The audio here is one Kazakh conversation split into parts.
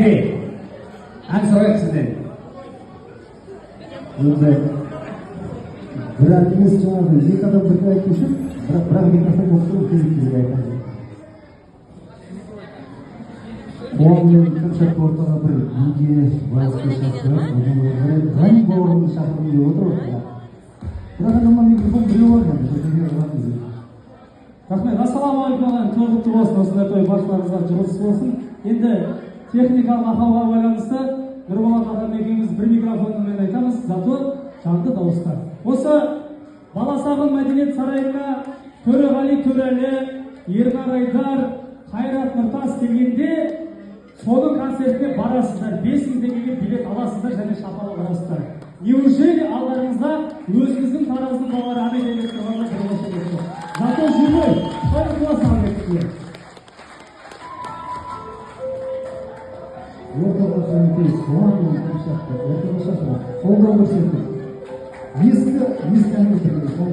Хайри, ән сұрайық сізден. Енді бір әңгімесі жаңағы екі адам бірге айту үшін бірақ микрофон болып тұру керек бізге айтады. Қоғаммен көпшілік ортаға бір неге вальске шақырып, одан ғани бауырымды шақырып деп отыр. Бірақ адамға микрофон біреу бар ма? Рахмет, ассалаумағалейкум ағайын, той құтты болсын, осындай той баршаларыңызға жұлдыз болсын. Енді техникалық ақауға байланысты Нұрболат ағам екеуміз бір микрофонмен айтамыз, зато жанды дауыста. Осы Баласағұн мәдениет сарайына Төреғали Төрәлі, Ернар Айдар, Қайрат Нұртас келгенде соның концертіне барасыздар, 5000 теңгеге билет аласыздар және шапалақ ұрасыздар. Неужели алдарыңызда өзіңіздің таразының балалары әмен елеп тұрғанда бір болса кетті? Зато жүрмей, қайыр боласың албекті. Ортаға сөйтейіз, оған шақты, ортаға шақты, қолдан көрсетті. Ескі әңгіме тұрды, сол.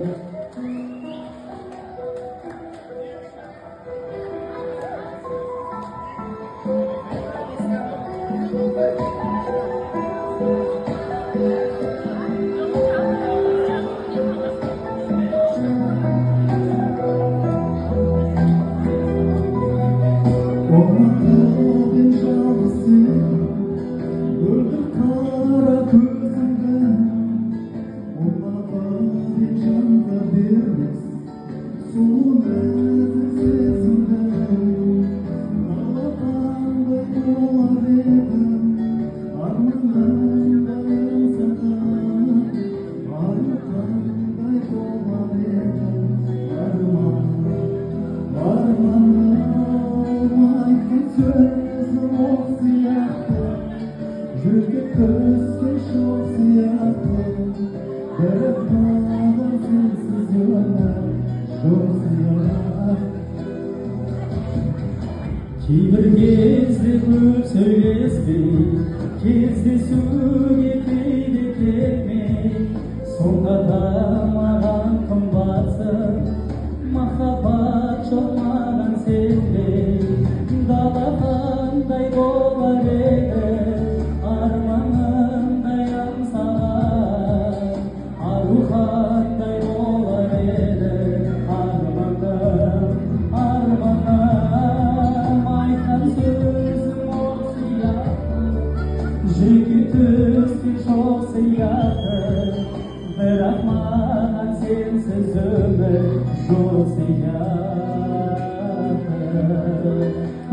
Кейбір кезде көп сөйлеспей, кездесуге кейде келмей, сонда да маған қымбатсың, махаббат жоқ маған сенбей, дала қандай болар еді, арманымдай аңсаған, ару қандай болар еді, арманым, айтқан сөзім ол сияқты, жеке түскен жоқ сияқты, бірақ маған сенсіз өмір жоқ сияқты.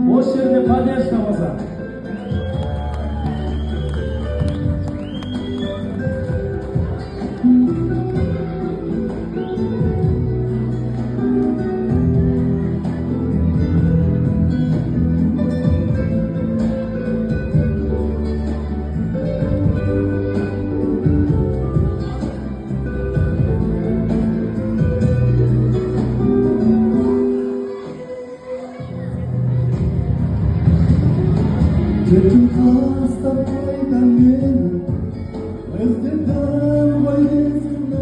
Осы жерде поддержка болса. Жетім тастап қойдан мені, іздедім ғой есімді,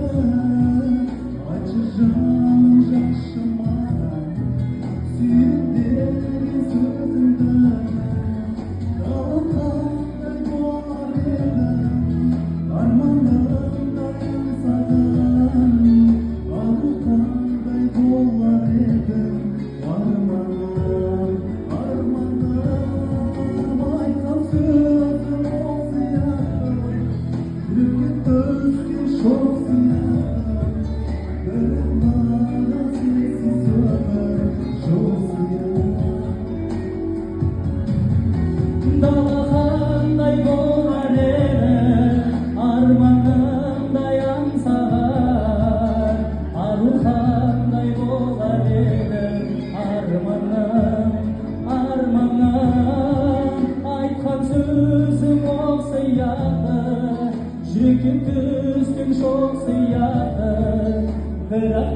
айтшы жаным жақшы маған, сүйіп берген сөзімді. Дала қандай болар еді, арманымдай аңсаған, ару қандай болар еді, арманым, айтқан сөзім ол сияқты, жүрекке түскен шоқ сияқты, бірақ маған сенсіз өмір жоқ сияқты. Дала қандай болар еді, арманымдай аңсаған, ару қандай болар еді, арманым, айтқан сөзім ол сияқты, жүрекке түскен шоқ сияқты, бірақ